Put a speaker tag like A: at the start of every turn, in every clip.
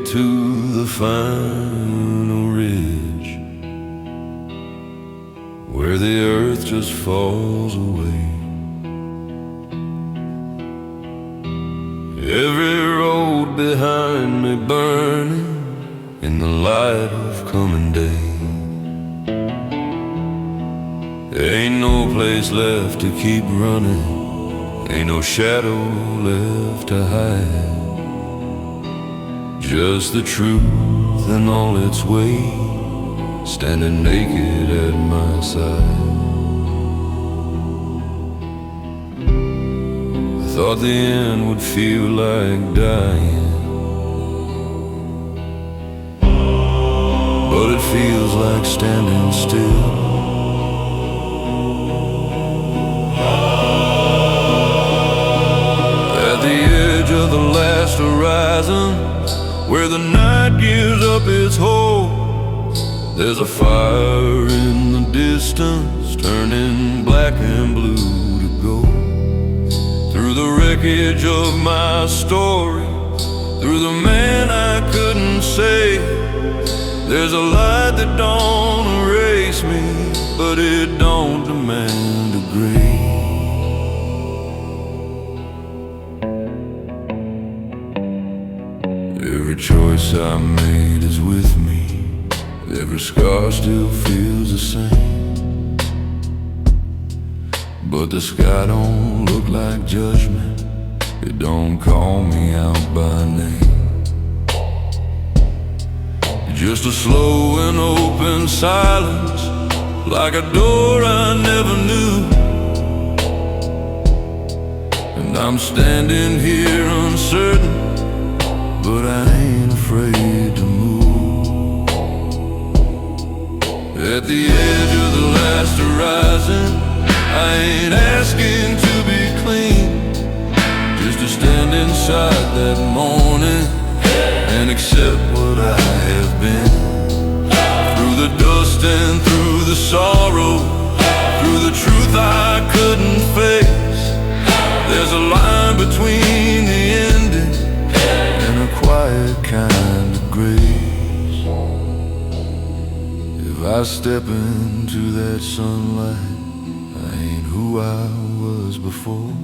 A: get to the final ridge where the earth just falls away. Every road behind me burning in the light of coming day. Ain't no place left to keep running, ain't no shadow left to hide. Just the truth in all its weight, standing naked at my side. I thought the end would feel like dying, but it feels like standing still. At the edge of the last horizon, where the night gives up its hold, there's a fire in the distance, turning black and blue to gold. Through the wreckage of my story, through the man I couldn't save, there's a light that don't erase me, but it don't demand a grave. Every choice I made is with me, every scar still feels the same. But the sky don't look like judgment, it don't call me out by name. Just a slow and open silence, like a door I never knew. And I'm standing here uncertain, but I ain't afraid to move. At the edge of the last horizon, I ain't asking to be clean, just to stand inside that morning and accept what I have been. Through the dust and through the sorrow, through the truth I couldn't face, there's a line between the ending and a quiet kind of grace. If I step into that sunlight, I ain't who I was before.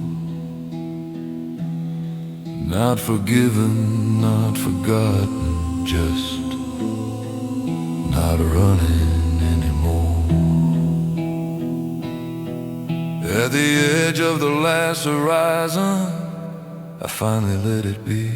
A: Not forgiven, not forgotten, just not running anymore. At the edge of the last horizon, I finally let it be.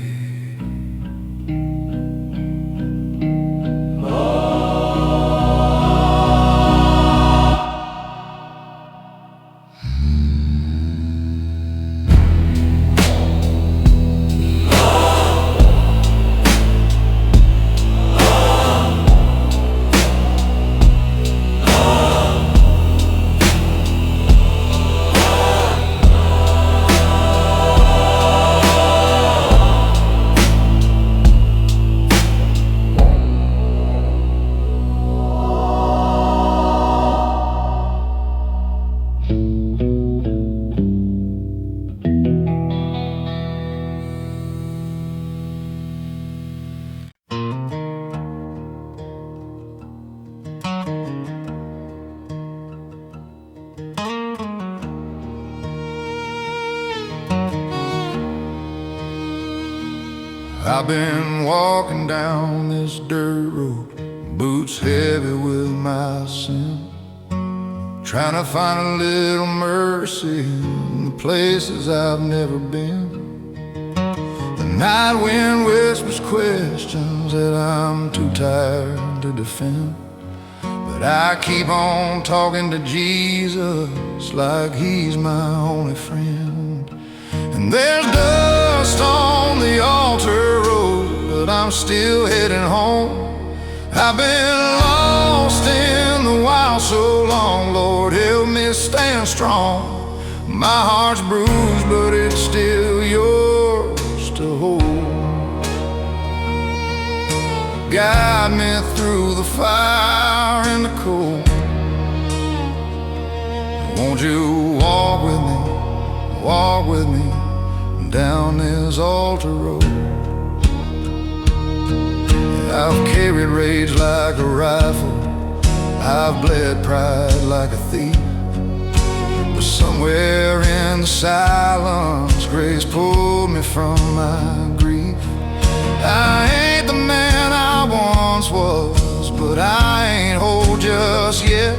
A: I've been walking down this dirt road, boots heavy with my sin, trying to find a little mercy in the places I've never been. The night wind whispers questions that I'm too tired to defend, but I keep on talking to Jesus like he's my only friend. And there's dust on the altar road, but I'm still heading home. I've been lost in the wild so long, Lord, help me stand strong. My heart's bruised, but it's still yours to hold. Guide me through the fire and the cold. Won't you walk with me down this altar road? I've carried rage like a rifle, I've bled pride like a thief. But somewhere in the silence, grace pulled me from my grief. I ain't the man I once was, but I ain't whole just yet.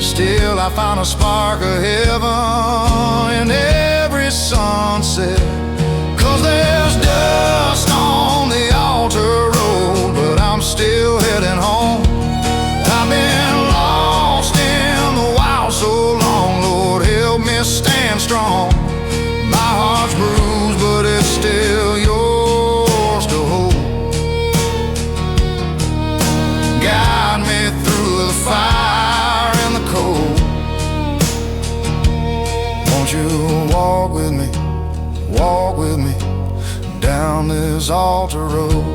A: Still I found a spark of heaven in every sunset. 'Cause there's dust on the altar road, but I'm still heading home. I've been lost in the wild so long, Lord help me stand strong. My heart's bruised, but it's still yours to hold. Guide me through the fire and the cold. Won't you walk with me down this altar road?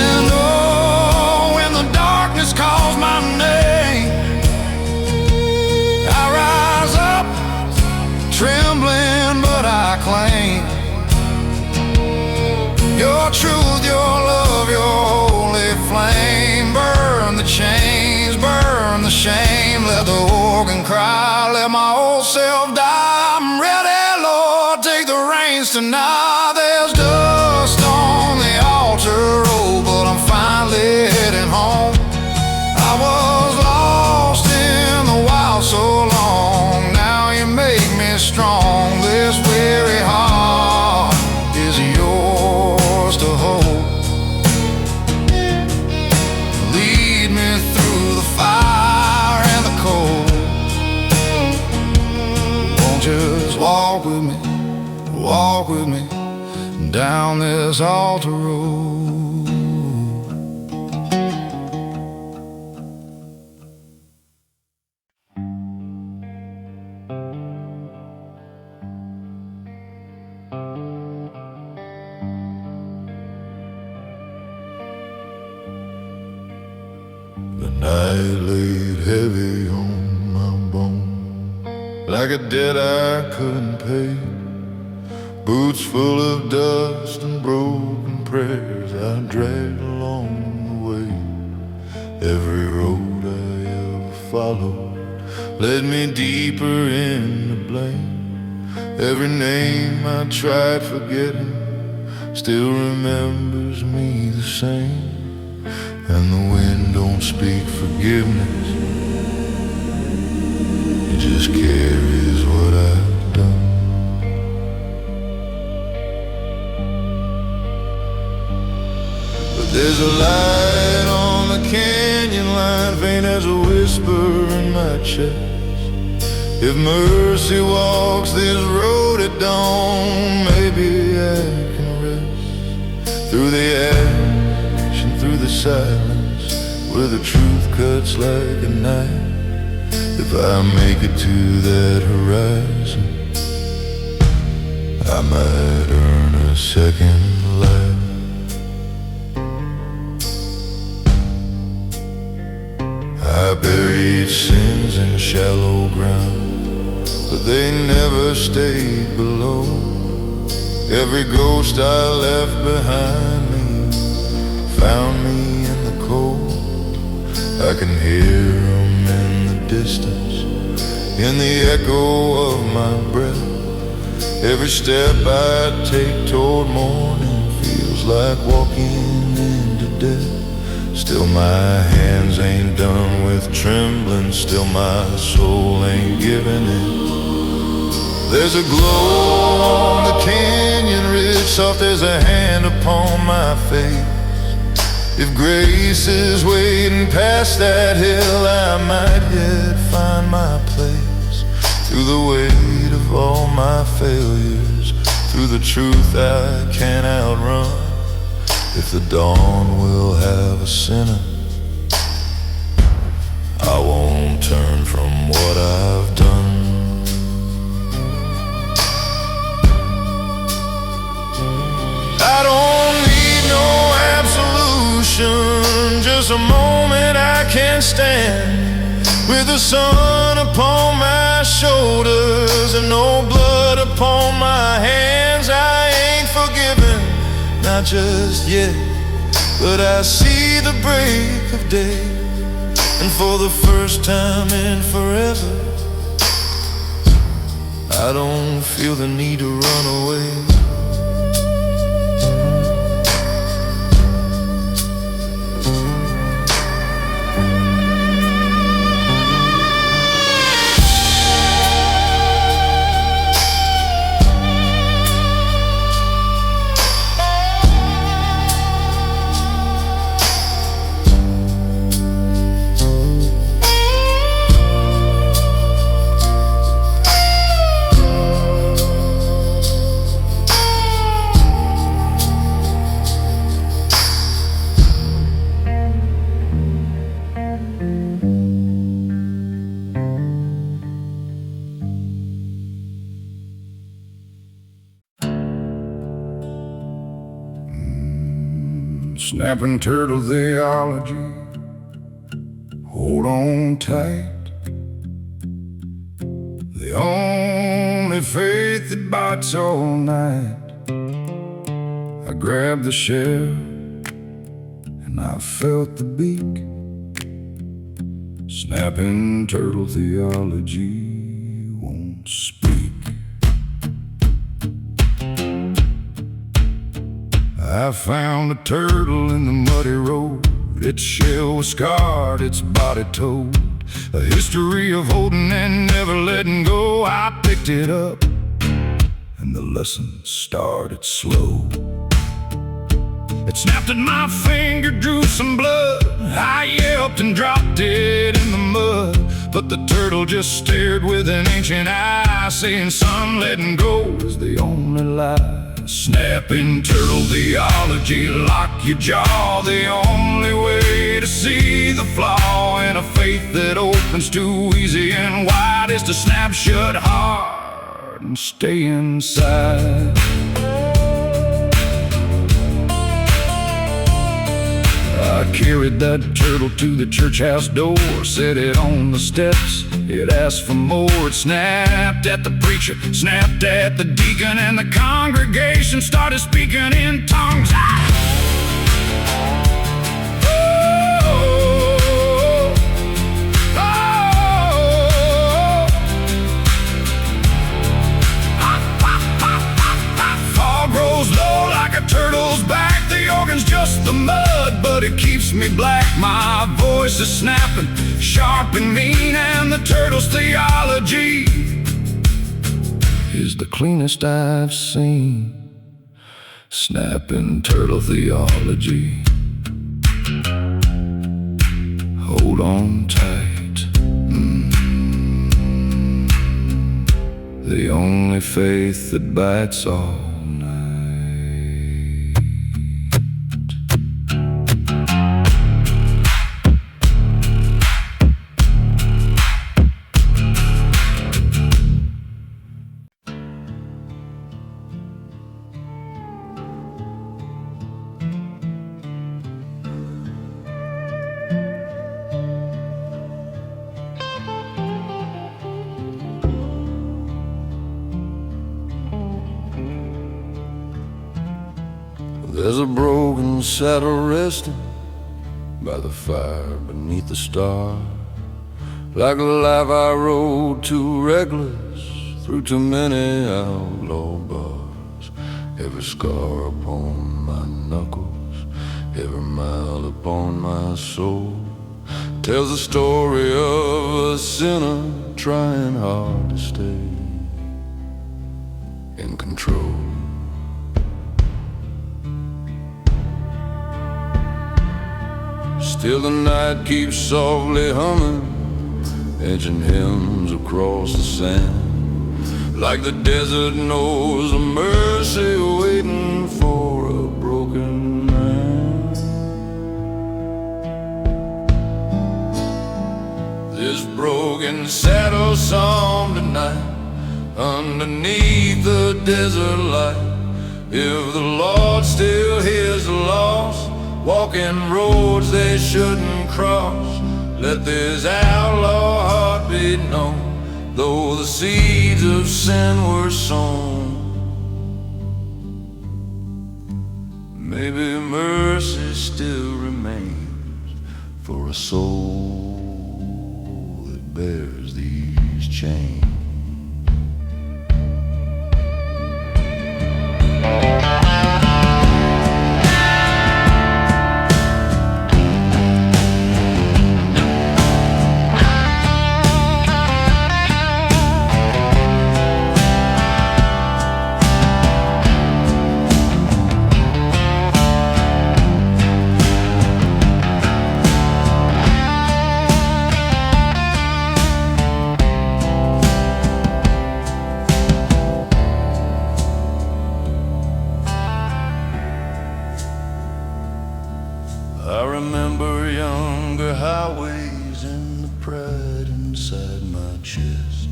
A: And oh, when the darkness calls my name, I rise up, trembling, but I claim your truth, your love, your holy flame. Burn the chains, burn the shame. Let the organ cry, let my old self die. I'm ready, Lord, take the reins tonight. There's dust on the altar road, but I'm finally heading home. I was lost in the wild so long, now you make me strong. This weary heart is yours to hold. Lead me through the fire and the cold. Won't you just walk with me down this altar road? The night laid heavy on my bone, like a debt I couldn't pay. Boots full of dust and broken prayers I dragged along the way. Every road I ever followed led me deeper into blame. Every name I tried forgetting still remembers me the same. And the wind don't speak forgiveness, it just carries what I've done. But there's a light on the canyon line, faint as a whisper in my chest. If mercy walks this road at dawn, maybe I can rest through the ash and through the silence, where the truth cuts like a knife. If I make it to that horizon, I might earn a second life. I buried sins in shallow ground, but they never stayed below. Every ghost I left behind me found me in the cold. I can hear them in the distance, in the echo of my breath. Every step I take toward morning feels like walking into death. Still my hands ain't done with trembling, still my soul ain't giving in. There's a glow on the canyon ridge, soft as a hand upon my face. If grace is waiting past that hill, I might yet find my place. Through the weight of all my failures, through the truth I can't outrun. If the dawn will have a sinner, I won't turn from what I've done. I don't need no absolution, just a moment I can stand, with the sun upon my shoulders and no blood upon my hands. I ain't forgiven, not not just yet, but I see the break of day. And for the first time in forever, I don't feel the need to run away. Snapping turtle theology, hold on tight. The only faith that bites all night. I grabbed the shell and I felt the beak. Snapping turtle theology won't speak. I found a turtle in the muddy road. Its shell was scarred, its body told a history of holding and never letting go. I picked it up and the lesson started slow. It snapped at my finger, drew some blood. I yelped and dropped it in the mud, but the turtle just stared with an ancient eye, saying, son, letting go is the only lie. Snapping turtle theology, lock your jaw. The only way to see the flaw in a faith that opens too easy and wide is to snap shut hard and stay inside. I carried that turtle to the church house door, set it on the steps, it asked for more. It snapped at the preacher, snapped at the deacon, and the congregation started speaking in tongues. Fog rolls low like a turtle's back. The organ's just the mud, but it keeps me black. My voice is snapping, sharp and mean, and the turtle's theology is the cleanest I've seen. Snapping turtle theology, hold on tight. The only faith that bites all night. There's a broken saddle resting by the fire beneath the stars. Like a life I rode too reckless through too many outlaw bars. Every scar upon my knuckles, every mile upon my soul tells the story of a sinner trying hard to stay in control. Still the night keeps softly humming, edging hymns across the sand. Like the desert knows a mercy waiting for a broken man. This broken saddle song tonight, underneath the desert light. If the Lord still hears the lost, walking roads they shouldn't cross, let this outlaw heart be known, though the seeds of sin were sown. Maybe mercy still remains for a soul that bears these chains. I remember younger highways and the pride inside my chest,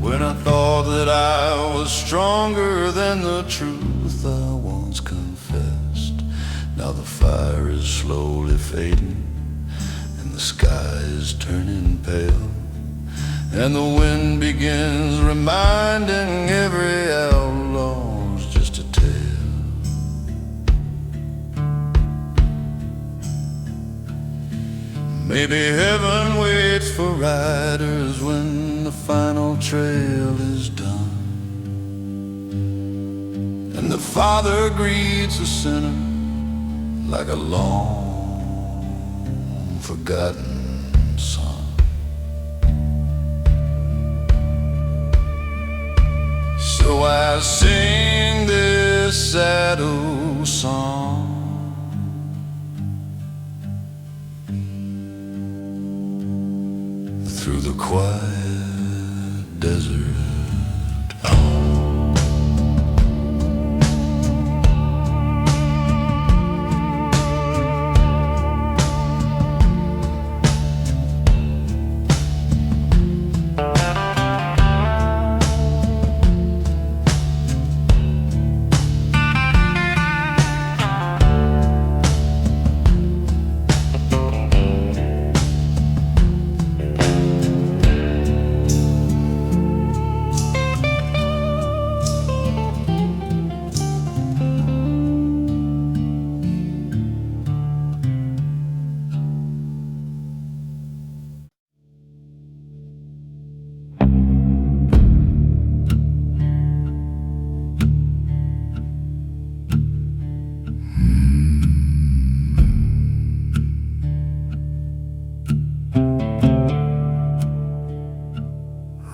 A: when I thought that I was stronger than the truth I once confessed. Now the fire is slowly fading and the sky is turning pale, and the wind begins reminding every outlaw's just a tale. Maybe heaven waits for riders when the final trail is done, and the Father greets a sinner like a long forgotten son. So I sing this sad old song through the quiet desert.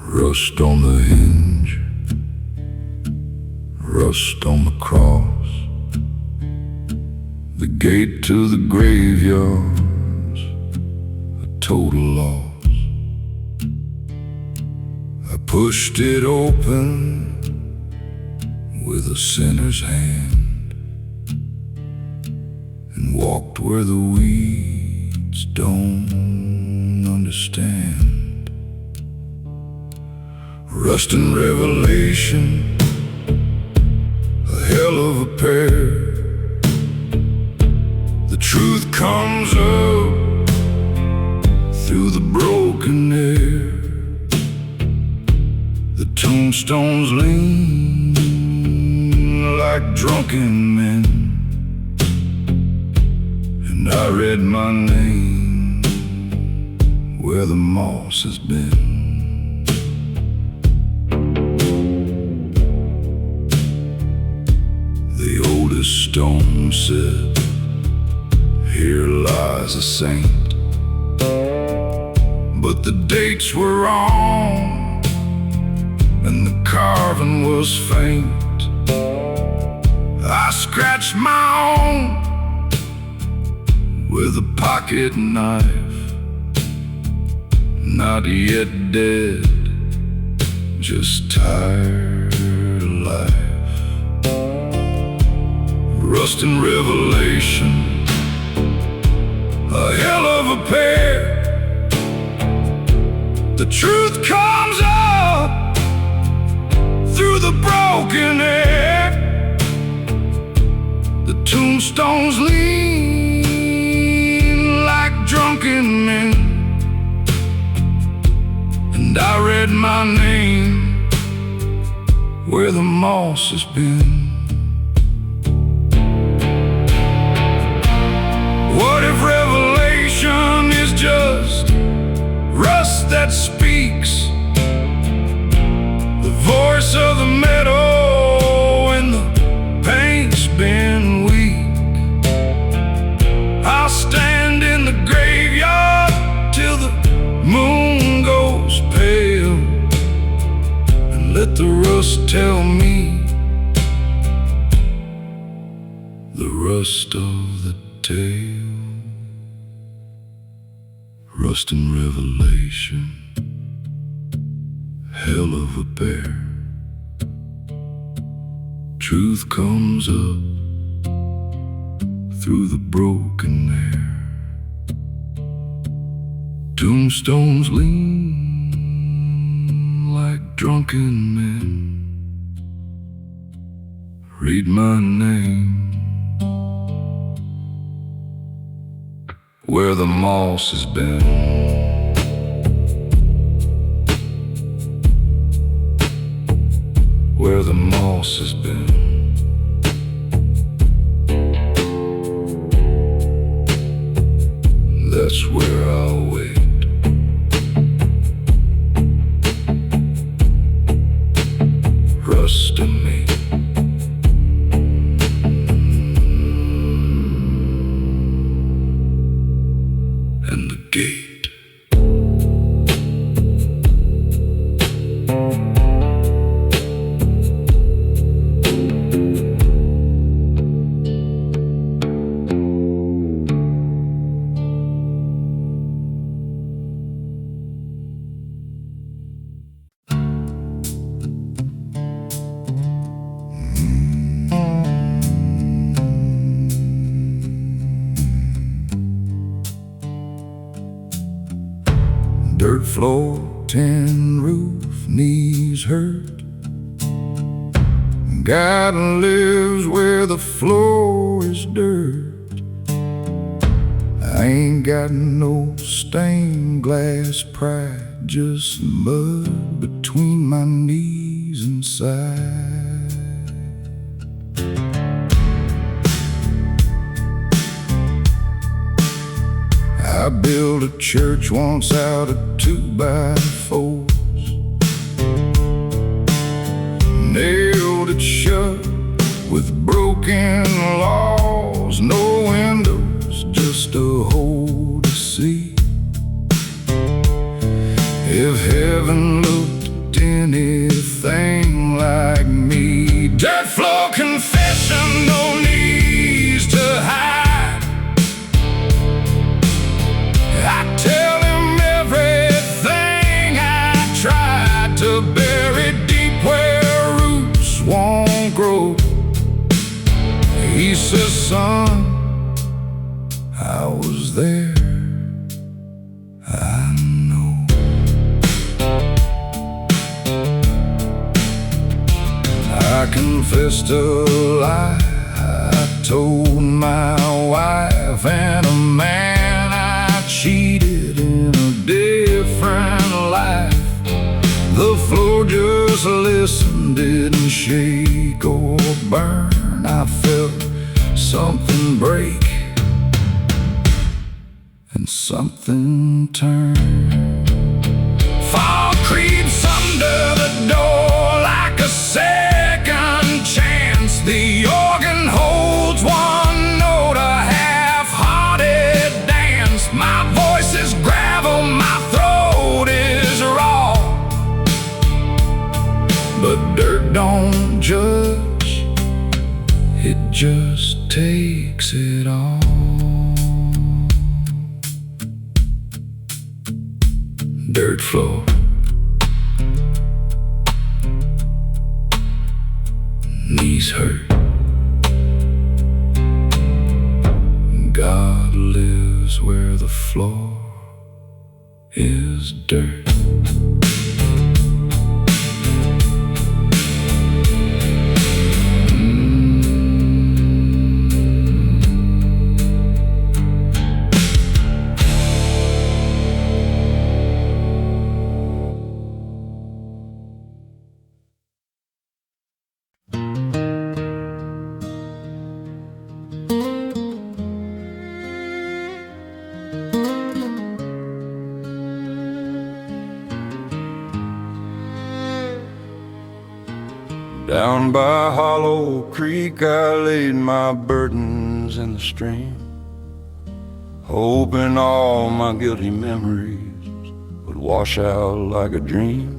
A: Rust on the hinge, rust on the cross, the gate to the graveyard's a total loss. I pushed it open with a sinner's hand and walked where the weeds don't understand. Rust and revelation, a hell of a pair. The truth comes up through the broken air. The tombstones lean like drunken men, and I read my name where the moss has been. The oldest stone said, "Here lies a saint," but the dates were wrong and the carving was faint. I scratched my own with a pocket knife, not yet dead, just tired of life. Rust and revelation, a hell of a pair. The truth comes up through the broken air. The tombstones lean like drunken men, and I read my name where the moss has been. just tell me the rust of the tale, rust and revelation, hell of a bear. Truth comes up through the broken air. Tombstones lean like drunken men. Read my name where the moss has been. Where the moss has been. That's where I'll wait. Rust in me. And the gate. Dirt floor, tin roof, knees hurt. God lives where the floor is dirt. I ain't got no stained glass pride, just mud between my knees and side. I built a church once out of 2x4s, nailed it shut with broken laws. No windows, just a hole to see. If heaven looked anything like me. Dirt floor confession, no knees to hide. I tell him everything I tried to bury deep where roots won't grow. He says, son, I was there, I know. I confessed a lie, I told my wife and a man cheated in a different life. The floor just listened, didn't shake or burn. I felt something break and something turn. Fall creeps under the door like a second chance. The organ holds one note, a half-hearted dance. My voice is gravel, my throat is raw, but dirt don't judge, it just takes it all. Dirt floor, knees hurt. God lives where the floor is dirt. Down by Hollow Creek I laid my burdens in the stream, hoping all my guilty memories would wash out like a dream.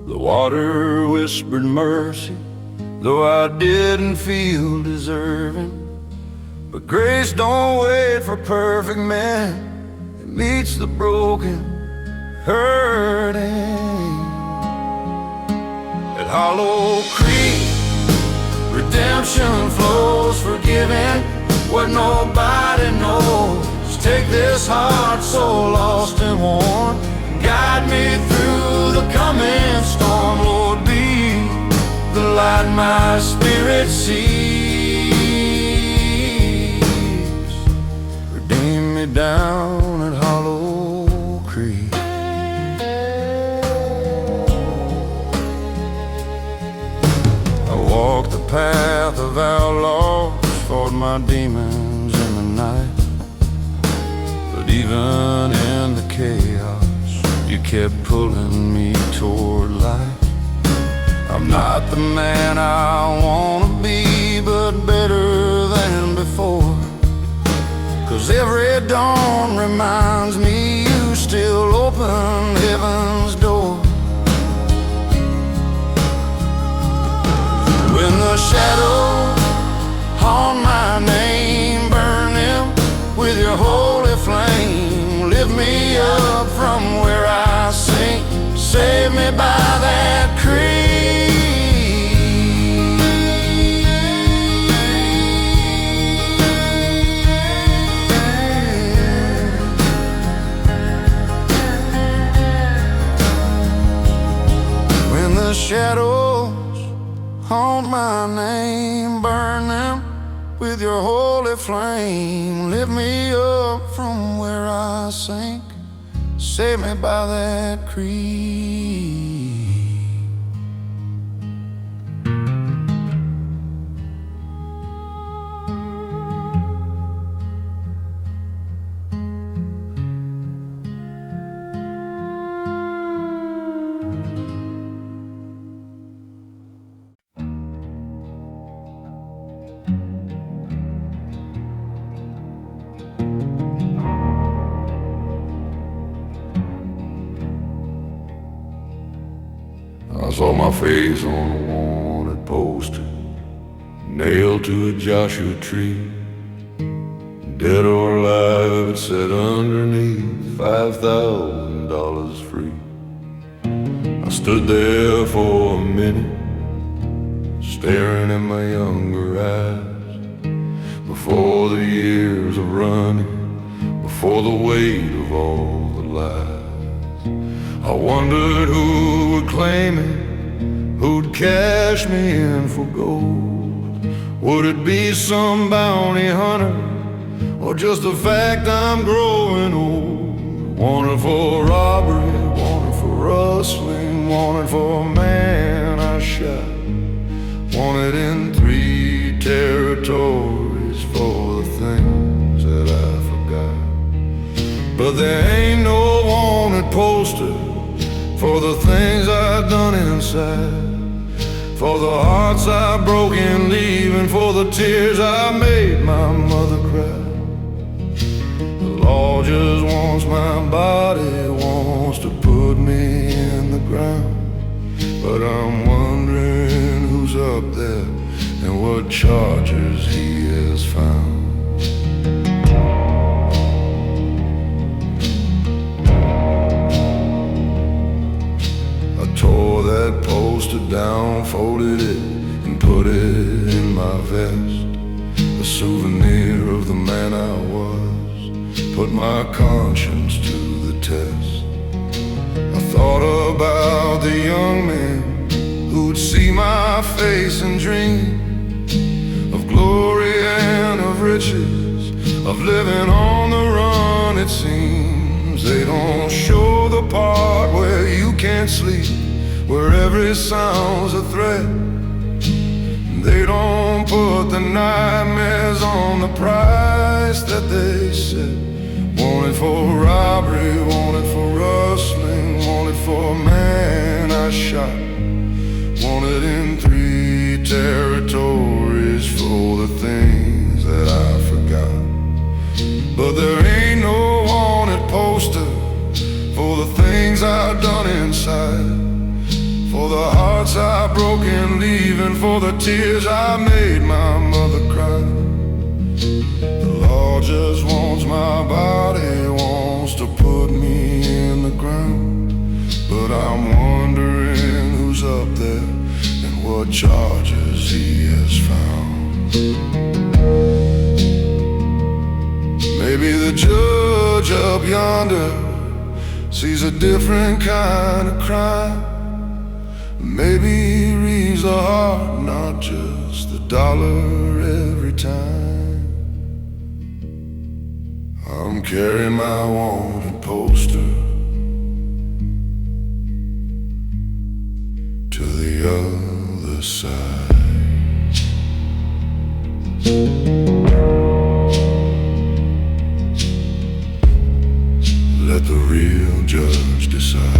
A: The water whispered mercy, though I didn't feel deserving. But grace don't wait for perfect men, it meets the broken, hurting. At Hollow Creek, redemption flows, forgiving what nobody knows. Take this heart so lost and worn, guide me through the coming storm. Lord, be the light my spirit sees. Redeem me down at Hollow Creek. I walked the path of outlaws, fought my demons in the night. But even in the chaos, you kept pulling me toward light. I'm not the man I wanna be, but better than before. 'Cause every dawn reminds me you still open heaven's door. When the shadows haunt my name, burn them with your holy flame. Lift me up from where I sink, save me by that creek. When the shadows haunt my name, burn them with your holy flame. Lift me up from where I sink, save me by that creek. I saw my face on a wanted poster, nailed to a Joshua tree. Dead or alive, it said underneath, $5,000 free. I stood there for a minute, staring in my younger eyes. Before the years of running, before the weight of all the lies, I wondered who would claim it, who'd cash me in for gold. Would it be some bounty hunter, or just the fact I'm growing old? Wanted for robbery, wanted for rustling, wanted for a man I shot. Wanted in 3 territories for the things that I forgot. But there ain't no wanted poster for the things I've done inside, for the hearts I've broken leaving, for the tears I made my mother cry. The law just wants my body, wants to put me in the ground. But I'm wondering who's up there and what charges he has found. Tore that poster down, folded it and put it in my vest. A souvenir of the man I was, put my conscience to the test. I thought about the young men who'd see my face and dream of glory and of riches, of living on the run. It seems they don't show the part where you can't sleep, where every sound's a threat. They don't put the nightmares on the price that they set. Wanted for robbery, wanted for rustling, wanted for a man I shot. Wanted in 3 territories for the things that I forgot. But there ain't no wanted poster for the things I've done inside, for the heartbroken, leaving for the tears I made my mother cry. The law just wants my body, wants to put me in the ground. But I'm wondering who's up there and what charges he has found. Maybe the judge up yonder sees a different kind of crime. Maybe he reads the heart, not just the dollar every time. I'm carrying my wanted poster to the other side. Let the real judge decide.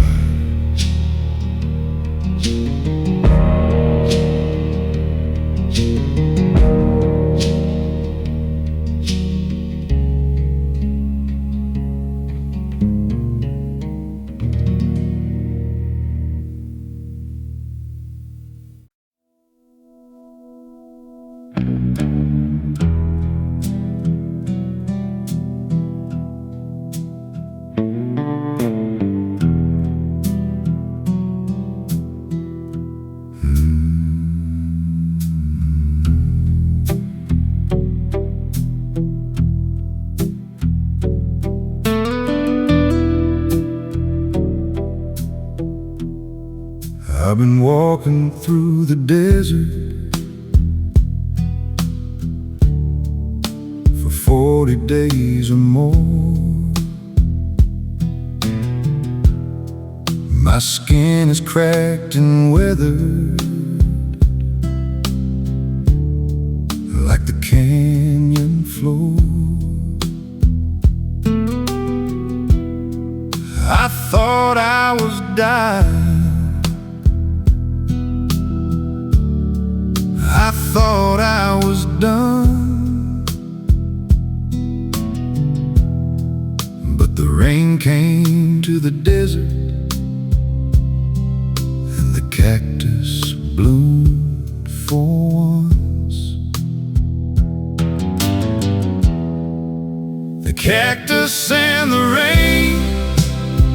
A: I've been walking through the desert for 40 days or more. My skin is cracked and weathered like the canyon floor. I thought I was dying, I thought I was done, but the rain came to the desert and the cactus bloomed for once. The cactus and the rain,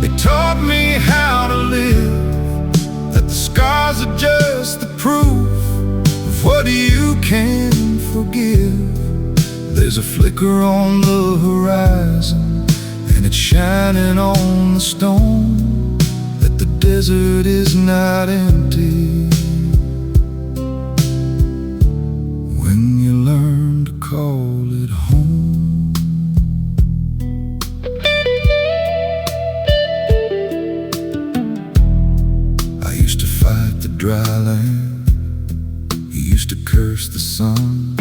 A: they taught me how to live, that the scars are just the proof what you can forgive. There's a flicker on the horizon, and it's shining on the stone, that the desert is not empty when you learn to call it home. I used to fight the dry land, used to curse the sun,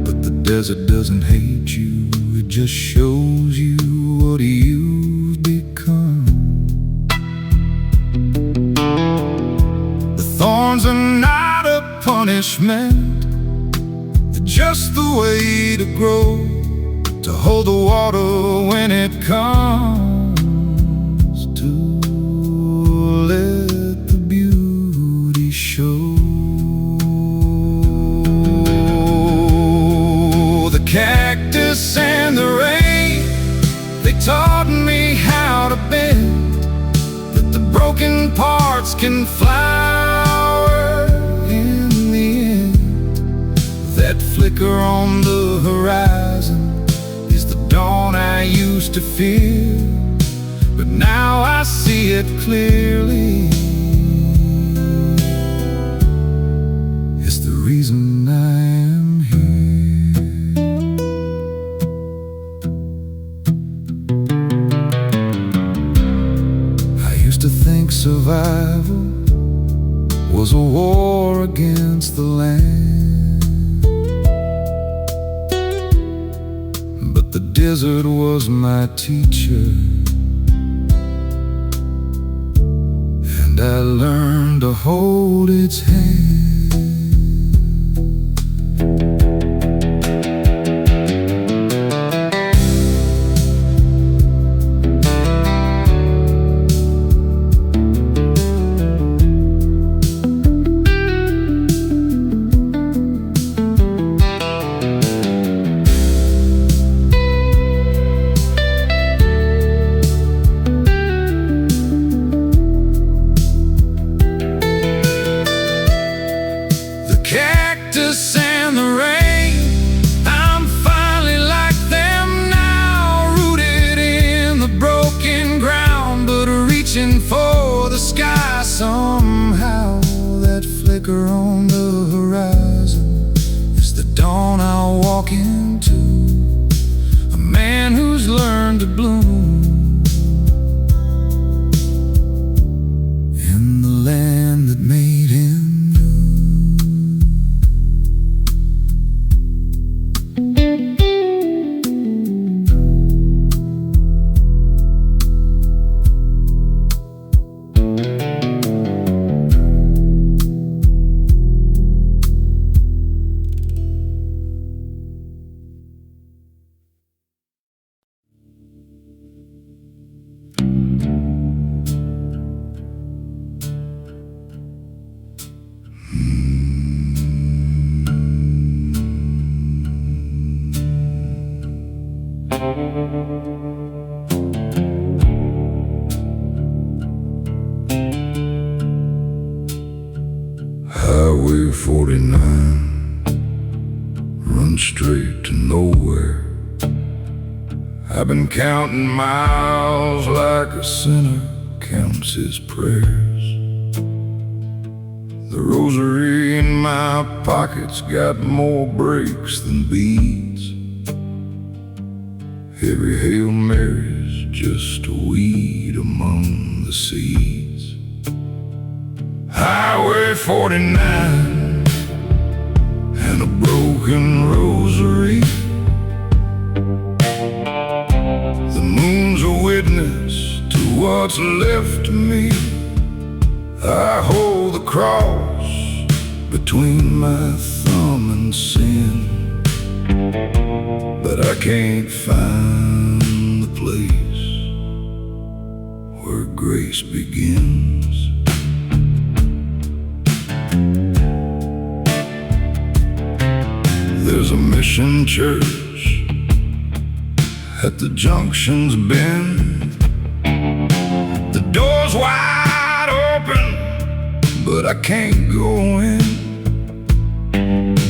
A: but the desert doesn't hate you, it just shows you what you've become. The thorns are not a punishment, they're just the way to grow, to hold the water when it comes, to let the beauty show. Cactus and the rain, they taught me how to bend, that the broken parts can flower in the end. That flicker on the horizon is the dawn I used to fear, but now I see it clearly. It's the reason I am here. To think survival was a war against the land, but the desert was my teacher, and I learned to hold its hand. talking to a man who's learned to bloom in the land that made him Highway 49 runs straight to nowhere. I've been counting miles like a sinner counts his prayers. The rosary in my pocket's got more breaks than beads. Every Hail Mary's just a weed among the seeds. Highway 49 and a broken rosary. The moon's a witness to what's left of me. I hold the cross between my thumb and sin, but I can't find the place where grace begins. There's a mission church at the junction's bend. The door's wide open, but I can't go in,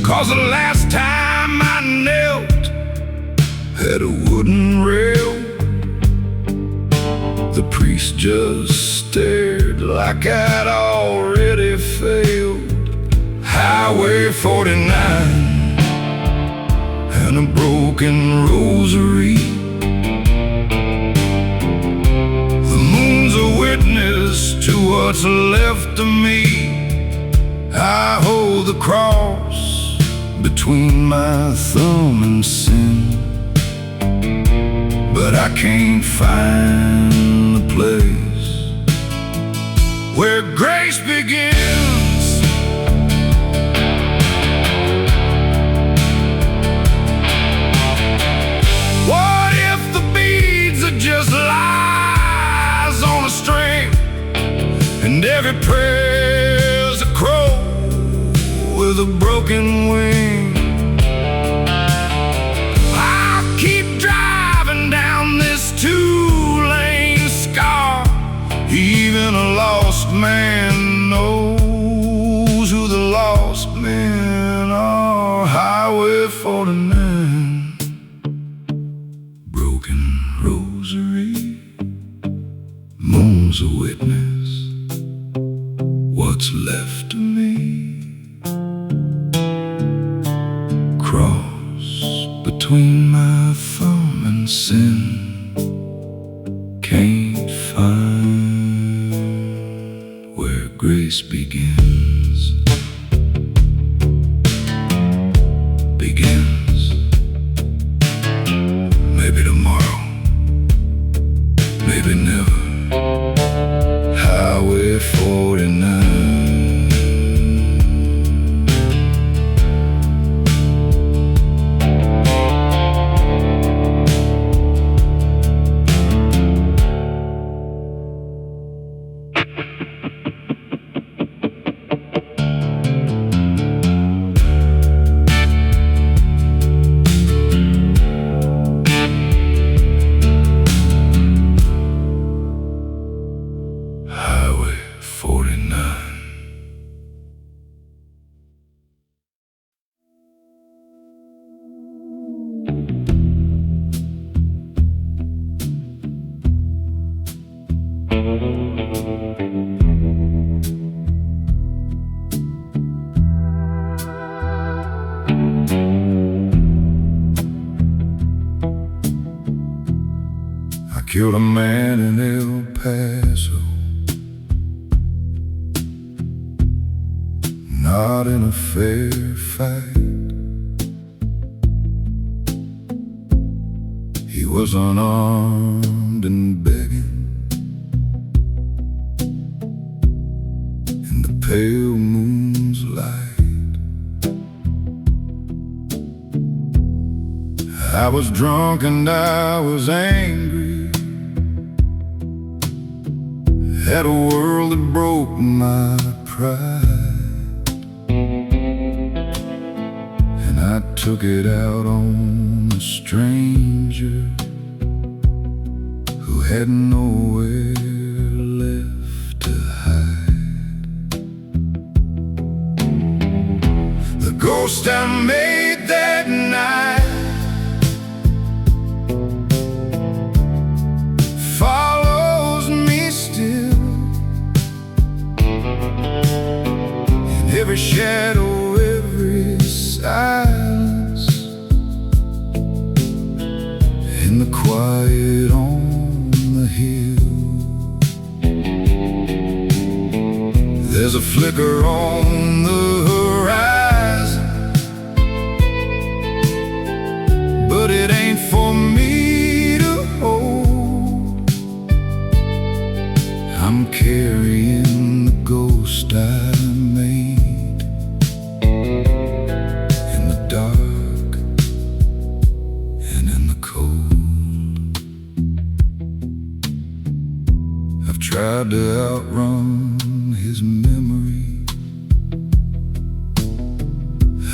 A: 'cause the last time I knelt had a wooden rail. The priest just stared like I'd already failed. Highway 49 and a broken rosary. The moon's a witness to what's left of me. I hold the cross between my thumb and sin, but I can't find the place where grace begins. What if the beads are just lies on a string, and every prayer's a crow with a broken wing? I'll keep driving down this two-lane scar. Even a lost man knows who the lost men are. Highway 49, broken rosary. Moon's a witness, what's left of me. Cross between my thumb and sin, can't find where grace begins. Begins. Maybe tomorrow, maybe never. Highway 49. killed a man in El Paso, not in a fair fight. He was unarmed and begging in the pale moon's light. I was drunk and I was angry at a world that broke my pride, and I took it out on a stranger who had nowhere left to hide. The ghost I made that night follows me still, in every shadow, every silence, in the quiet on the hill. There's a flicker on the horizon, but it ain't for me to hold. I'm carrying the ghost I made in the dark and in the cold. I've tried to outrun his memory,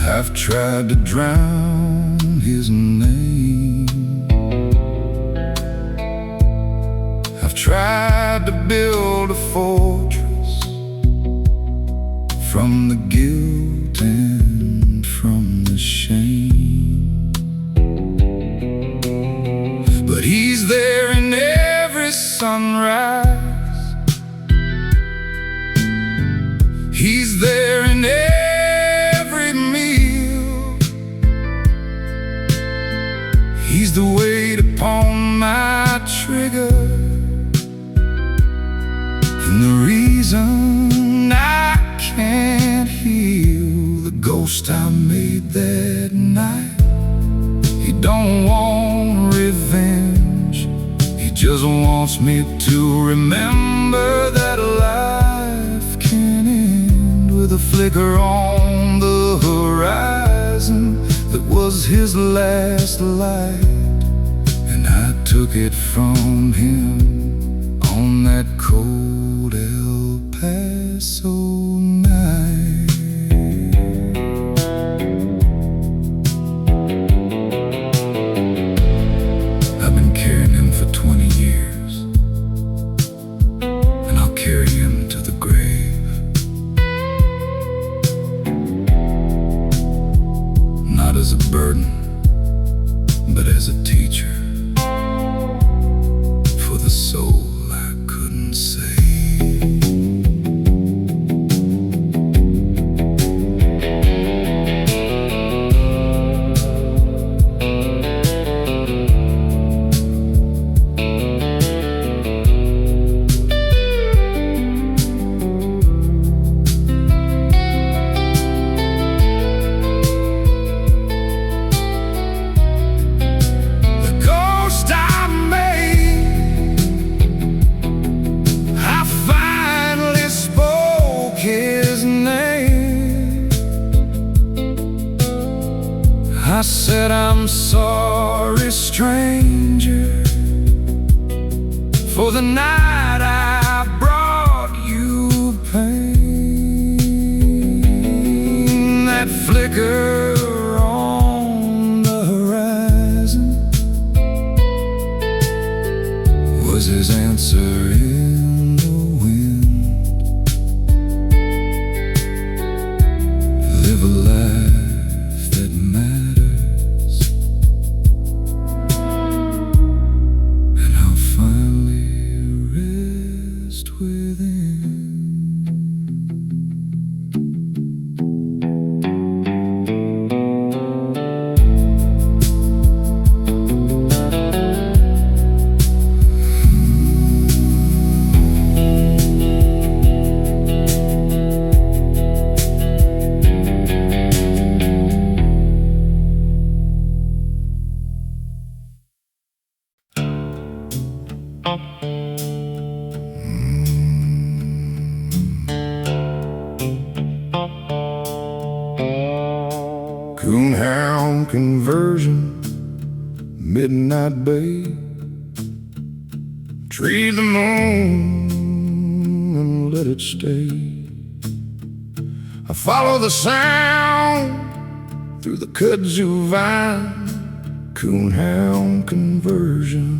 A: I've tried to drown his name, I've tried to build a fortress from the guilt and from the shame. But he's there in every sunrise, he's there in every meal, he's the weight upon my trigger, and the reason I can't heal. The ghost I made that night, he don't want revenge, he just wants me to remember that life can end with a flicker on the horizon that was his last light. And I took it from him on that cold El Paso night. I've been carrying him for 20 years, and I'll carry him to the grave. Not as a burden, but as a teacher for the soul I couldn't save. I said, I'm sorry, stranger, for the night I brought you pain. That flicker on the horizon was his answer in the wind. Live a life that matters, Coonhound conversion, midnight bay. Tree the moon and let it stay. I follow the sound through the kudzu vine. Coonhound conversion.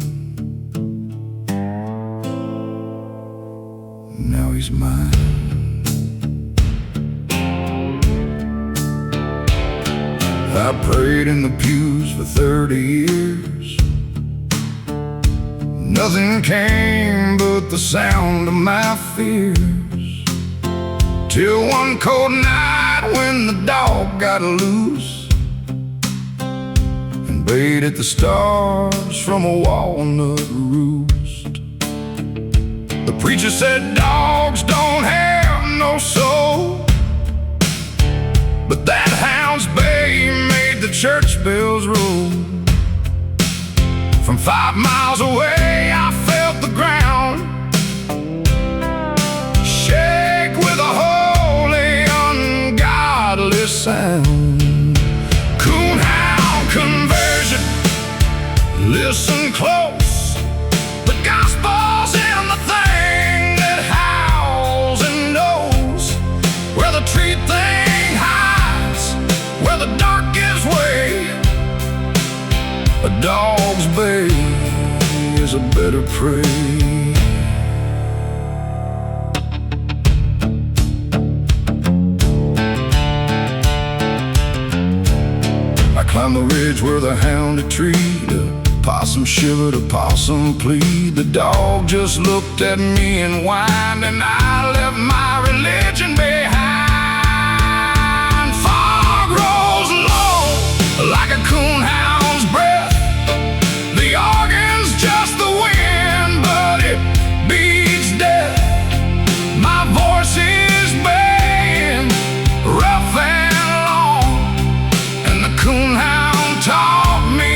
A: Now he's mine. I prayed in the pews for 30 years. Nothing came but the sound of my fears. Till one cold night when the dog got loose and bayed at the stars from a walnut roost. The preacher said dogs don't have no soul, but that hound's bay made the church bells roll. From 5 miles away I felt the ground shake with a holy, ungodly sound. Coonhound conversion, listen close. The gospel's in the thing that howls and knows where the tree thing hides, where the dark gives way. A dog's bay is a better prey. I climbed the ridge where the hound had treed. A possum shivered, a possum plead. The dog just looked at me and whined, and I left my religion behind. Fog rolls low like a coonhound's breath. The organ's just the wind, but it beats death. My voice is baying, rough and long, and the coonhound taught me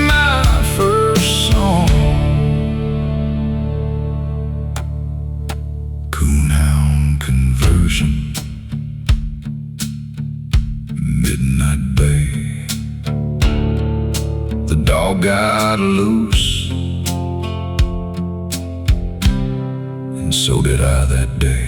A: my first song. Coonhound conversion, midnight bay. The dog got loose, and so did I that day.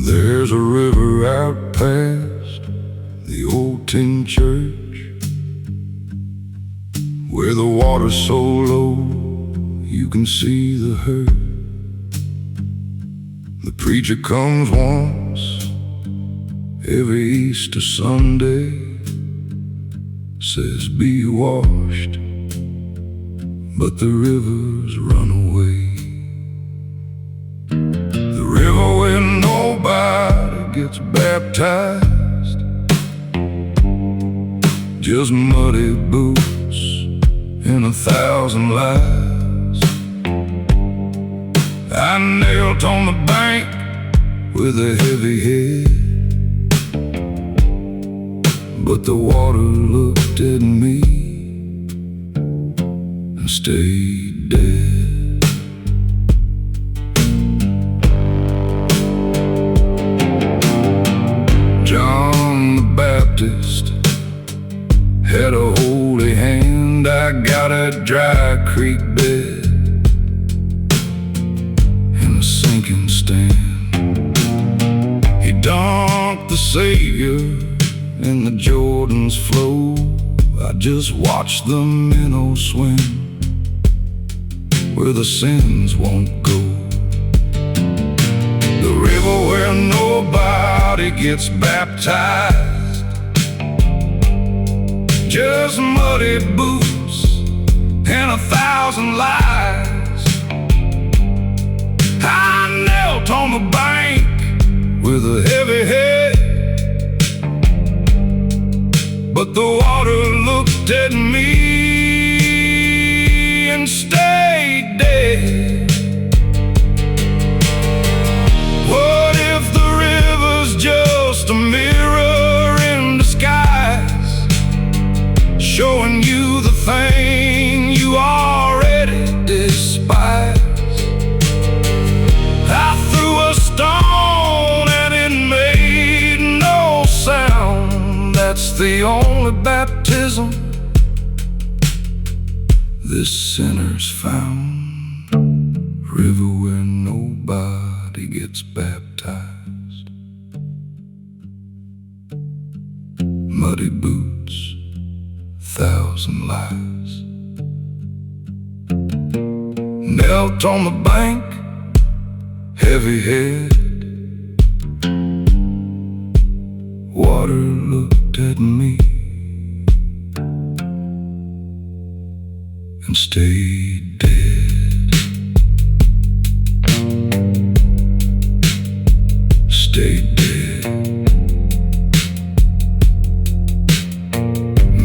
A: There's a river out past the old tin church, where the water's so low you can see the hurt. The preacher comes once every Easter Sunday, says be washed, but the rivers run away. The river where nobody gets baptized, just muddy boots and 1,000 lies. I knelt on the bank with a heavy head, but the water looked at me and stayed dead. John the Baptist had a holy hand. I got a dry creek bed and a sinking stand. He dunked the Savior and the Jordans flow. I just watch the minnows swim where the sins won't go. The river where nobody gets baptized, just muddy boots and 1,000 lies. I knelt on the bank with a heavy head, but the water looked at me and stayed dead. What if the river's just a mirror in disguise, showing you the thing you already despise? I threw a stone and it made no sound. That's the only baptism this sinner's found. River where nobody gets baptized, muddy boots, 1,000 lies. Knelt on the bank, heavy head, water looked at me and stayed dead. Stayed dead.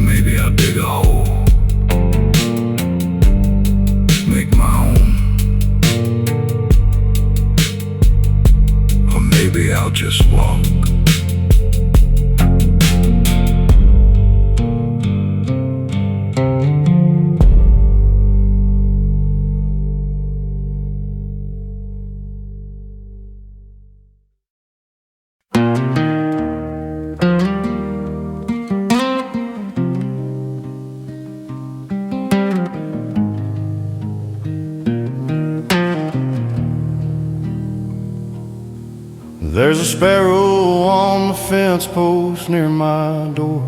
A: Maybe I'll dig a hole, make my own, or maybe I'll just walk.
B: There's a sparrow on the fence post near my door,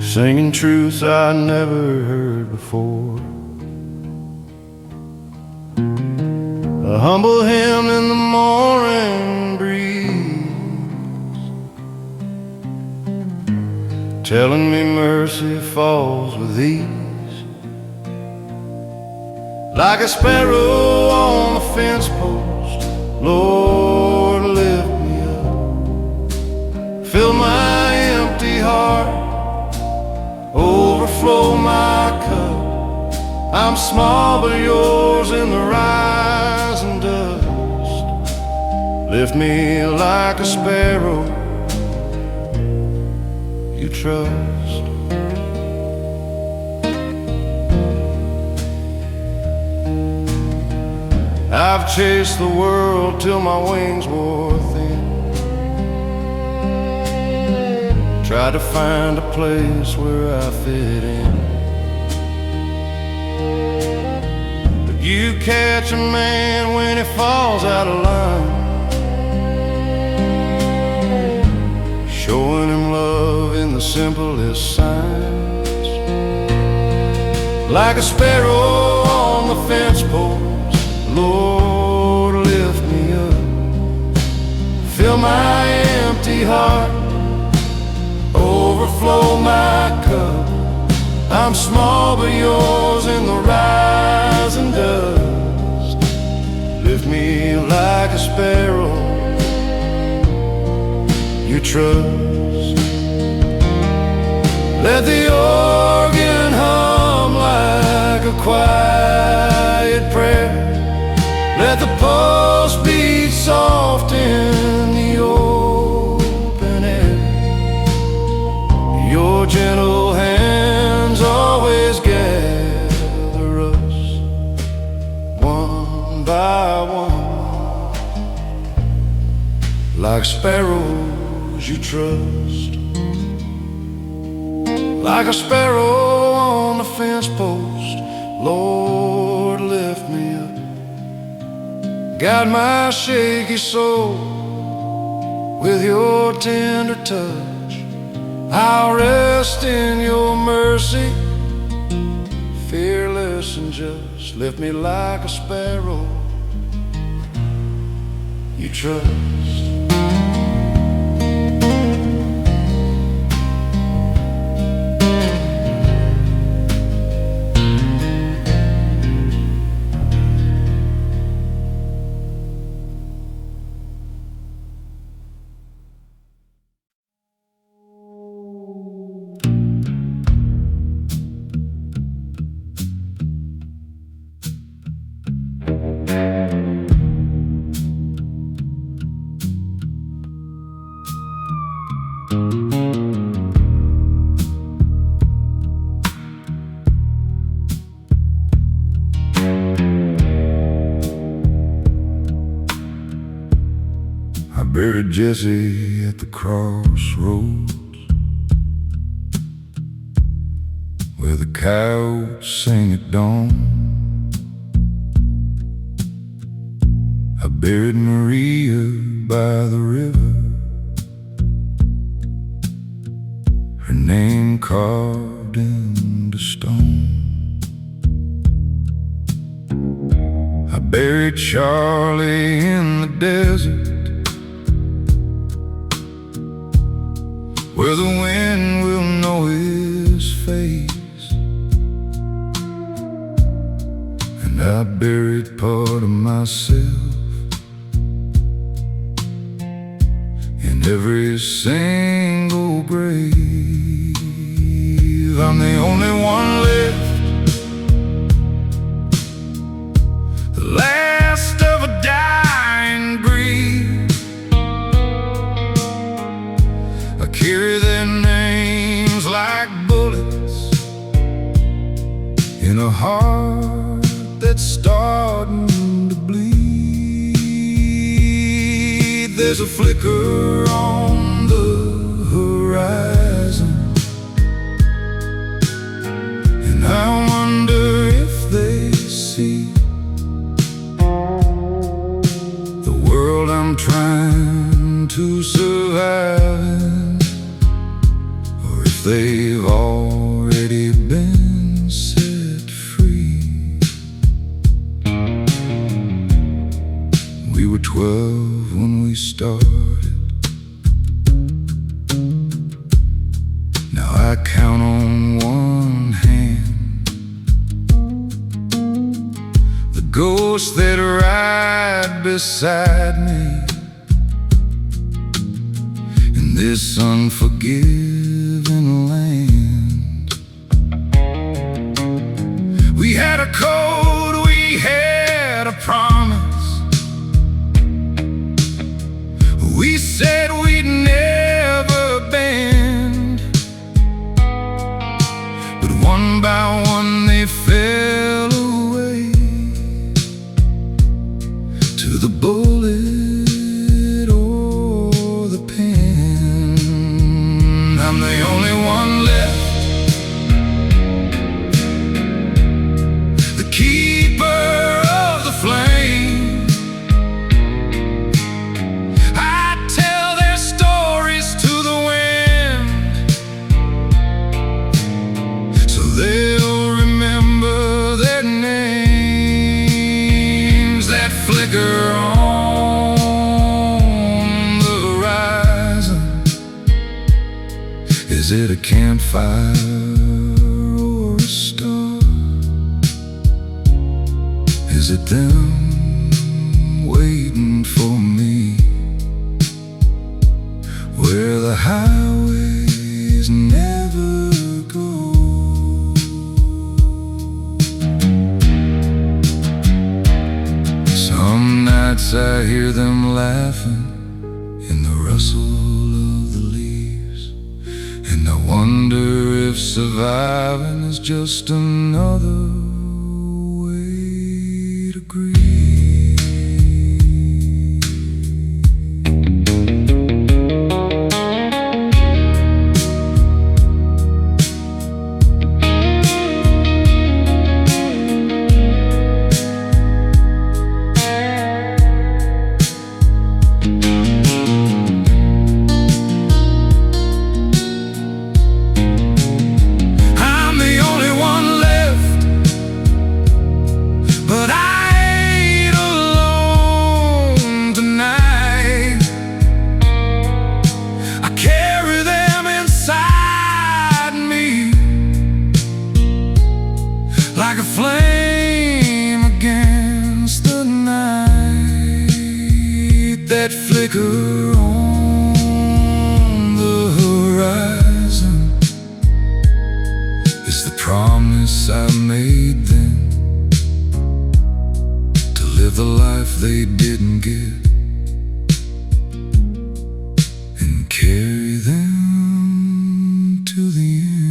B: singing truths I never heard before. A humble hymn in the morning breeze, telling me mercy falls with ease. Like a sparrow on the fence post, Lord, lift me up. Fill my empty heart, overflow my cup. I'm small but yours in the rising dust. Lift me like a sparrow you trust. I've chased the world till my wings wore thin, tried to find a place where I fit in. But you catch a man when he falls out of line, showing him love in the simplest signs. Like a sparrow on the fence post, Lord, lift me up. Fill my empty heart, overflow my cup. I'm small but yours in the rising dust. Lift me like a sparrow you trust. Let the organ hum like a quiet prayer. Let the pulse beat soft in the open air. Your gentle hands always gather us, one by one, like sparrows you trust. Like a sparrow on the fence post, Lord, lift me up. Guide my shaky soul, with your tender touch. I'll rest in your mercy, fearless and just. Lift me like a sparrow you trust.
A: I buried Jesse at the crossroads, where the coyotes sing at dawn. I buried Maria by the river, her name carved into stone. I buried Charlie in the desert, where the wind will know his face. And I buried part of myself in every single grave. I'm the only one left, the last of a dying breed. I carry their names like bullets in a heart that's starting to bleed. There's a flicker on the horizon, and I wonder if they see the world I'm trying to survive in, or if they've already been set free. We were 12 when we started. Now I count on one hand the ghosts that ride beside me in this unforgiving land. We had a code, we had a promise. We said we'd never bend, but one by one they fell away to the bullet or the pen. I'm the only one left, the keeper of the flame. I tell their stories to the wind, so they'll remember their names. That flicker on the horizon, is it a campfire or a star? Is it them waiting for me where the highways never go? Some nights I hear them laughing in the rustle of the leaves, and I wonder if surviving is just another way to grieve. flicker on the horizon is the promise I made them to live the life they didn't get and carry them to the end.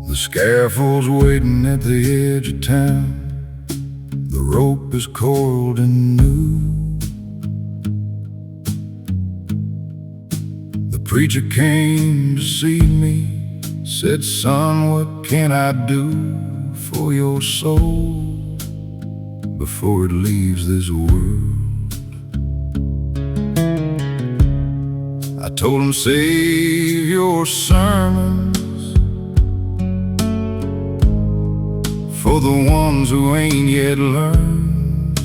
A: The scaffold's waiting at the edge of town. The rope is coiled and new. The preacher came to see me, said, "Son, what can I do for your soul before it leaves this world?" I told him, "Save your sermons for the ones who ain't yet learned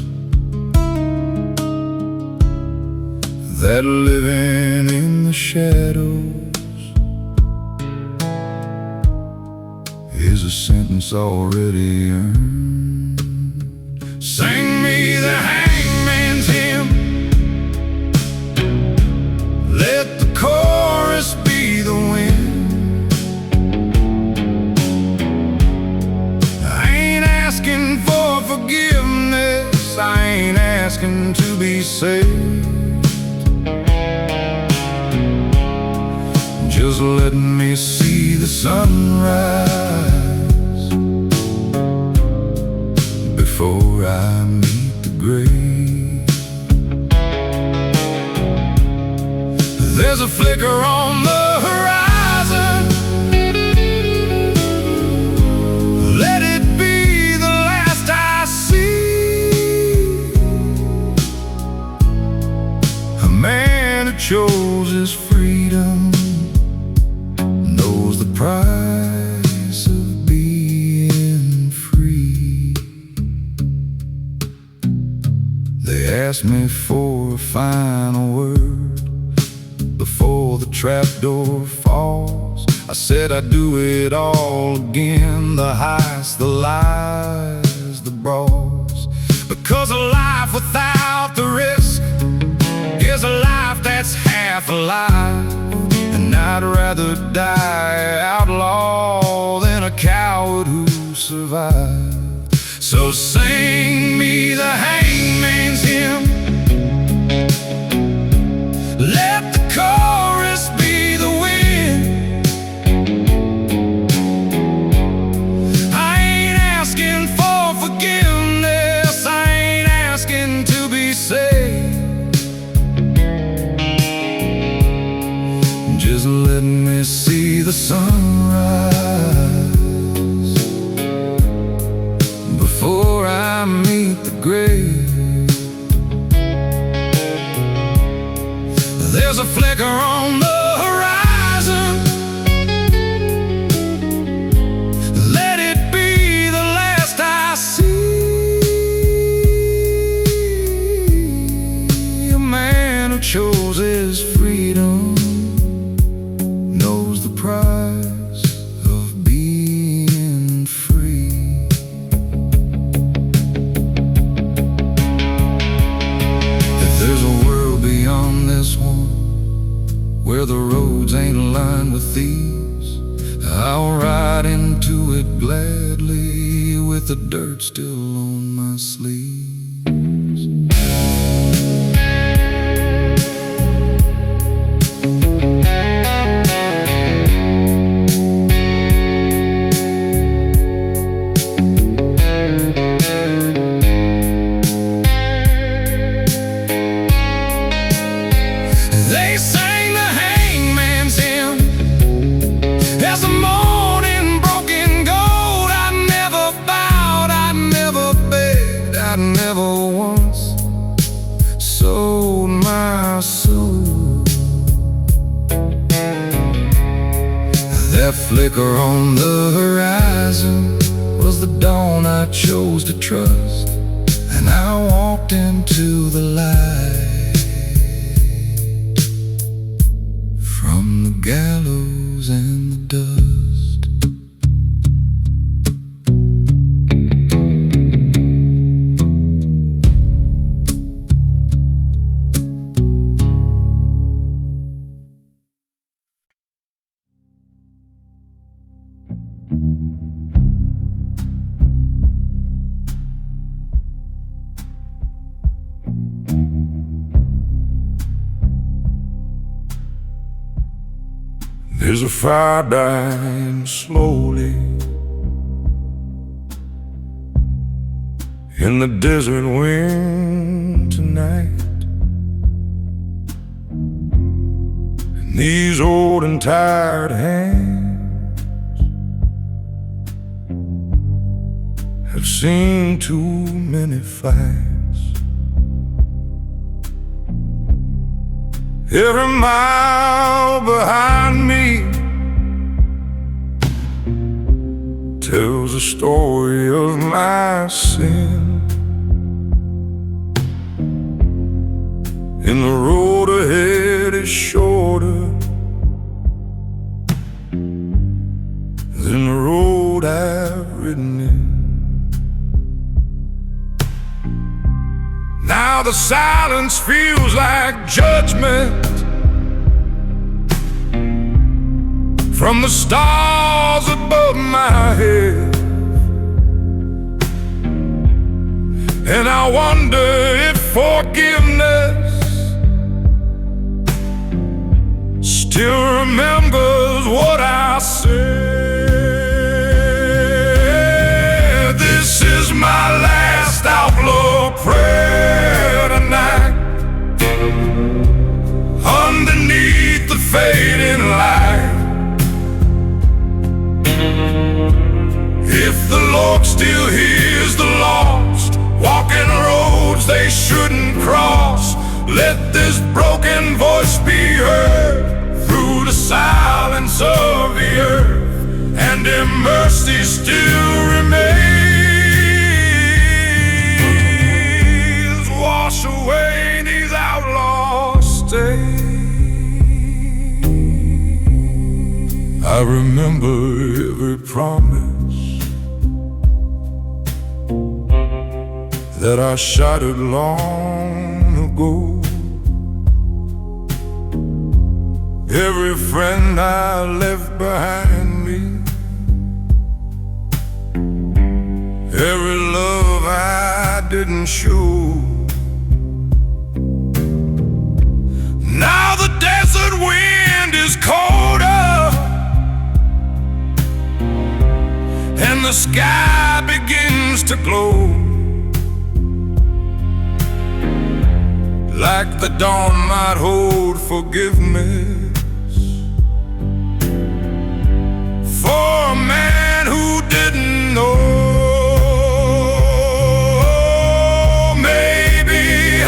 A: that living in the shadows is a sentence already earned." Sing me the hangman's hymn, let the chorus be the wind. Forgiveness, I ain't asking to be saved, just letting me see the sunrise before I meet the grave. There's a flicker on the horizon, let it be the last I see. A man who chose his freedom knows the price of being free. They asked me for a final word before the trapdoor falls. I said I'd do it all again, the highs, the lies, the brawls, because a life without the risk is a life that's half alive. And I'd rather die outlaw than a coward who survived. So sing me the hangman's hymn, let the chorus be the wind. I ain't asking for forgiveness, I ain't asking to be saved, just letting me see the sunrise before I meet the grave. There's a flicker on the horizon, let it be the last I see. A man who chose his freedom knows the price of being free. If there's a world beyond this one where the roads ain't lined with thieves, I'll ride into it gladly with the dirt still on my sleeves. They sang the hangman's hymn as the morning broke in gold. I never bowed, I never begged, I never my soul. That flicker on the horizon was the dawn I chose to trust, and I walked into the light from the gallows and the dust. There's a fire dying slowly in the desert wind tonight, and these old and tired hands have seen too many fights. Every mile behind me tells a story of my sin, and the road ahead is shorter than the road I've ridden in. Now the silence feels like judgment from the stars above my head, and I wonder if forgiveness still remembers what I said. This is my last outlaw prayer tonight, underneath the fading light. If the Lord still hears the lost walking roads they shouldn't cross, let this broken voice be heard through the silence of the earth, and if mercy still remains, wash away these outlaw stains. I remember every promise that I shattered long ago, every friend I left behind me, every love I didn't show. Now the desert wind is colder, and the sky begins to glow, like the dawn might hold forgiveness for a man who didn't know. Maybe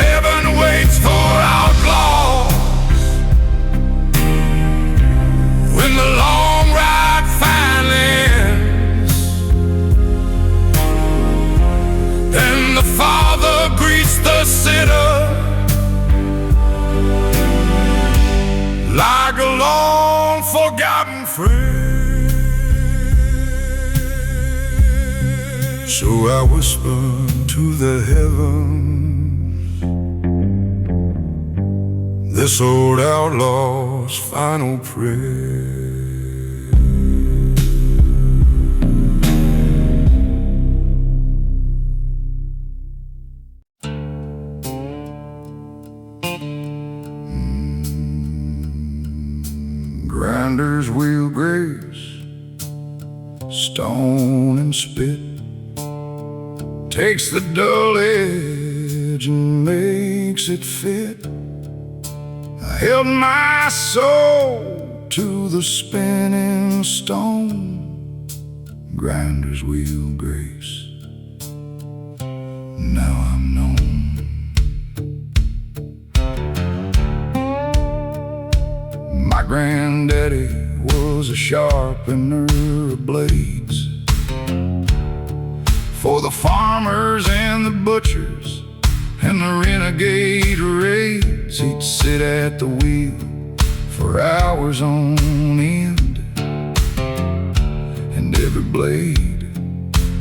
A: heaven waits for outlaws when the long ride finally ends, and the Father greets the sinner like a long forgotten friend. So I whisper to the heavens this old outlaw's final prayer. Grinders wheel grace, stone and spit, takes the dull edge and makes it fit. I held my soul to the spinning stone. Grinders wheel grace, now I'm known. granddaddy was a sharpener of blades. For the farmers and the butchers and the renegade raids, he'd sit at the wheel for hours on end, and every blade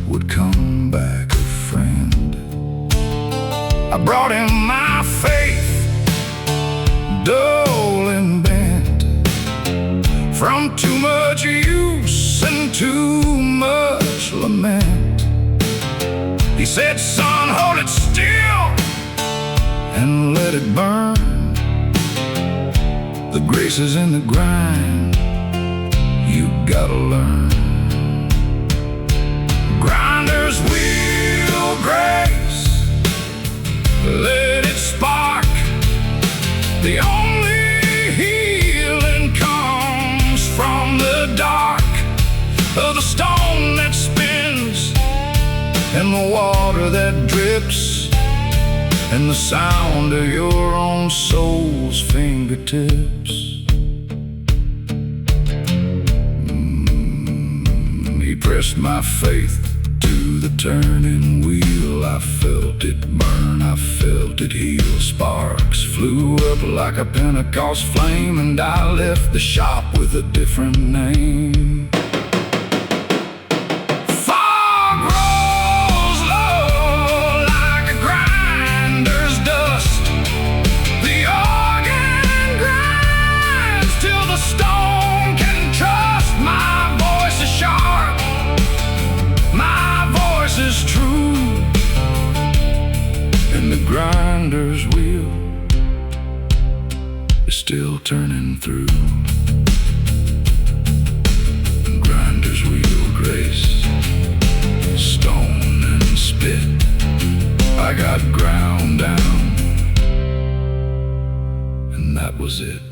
A: would come back a friend. I brought him my faith, dull and bent, from too much use and too much lament. He said, son, hold it still and let it burn. The grace is in the grind, you gotta learn. Grinders wheel grace, let it spark. The only healing comes from the dark of the stone that spins, and the water that drips, and the sound of your own soul's fingertips. He pressed my faith to the turning wheel. I felt it burn, I felt it heal. Sparks flew up like a Pentecost flame, and I left the shop with a different name. Grinder's wheel is still turning through. Grinder's wheel grace, stone and spit, I got ground down, and that was it.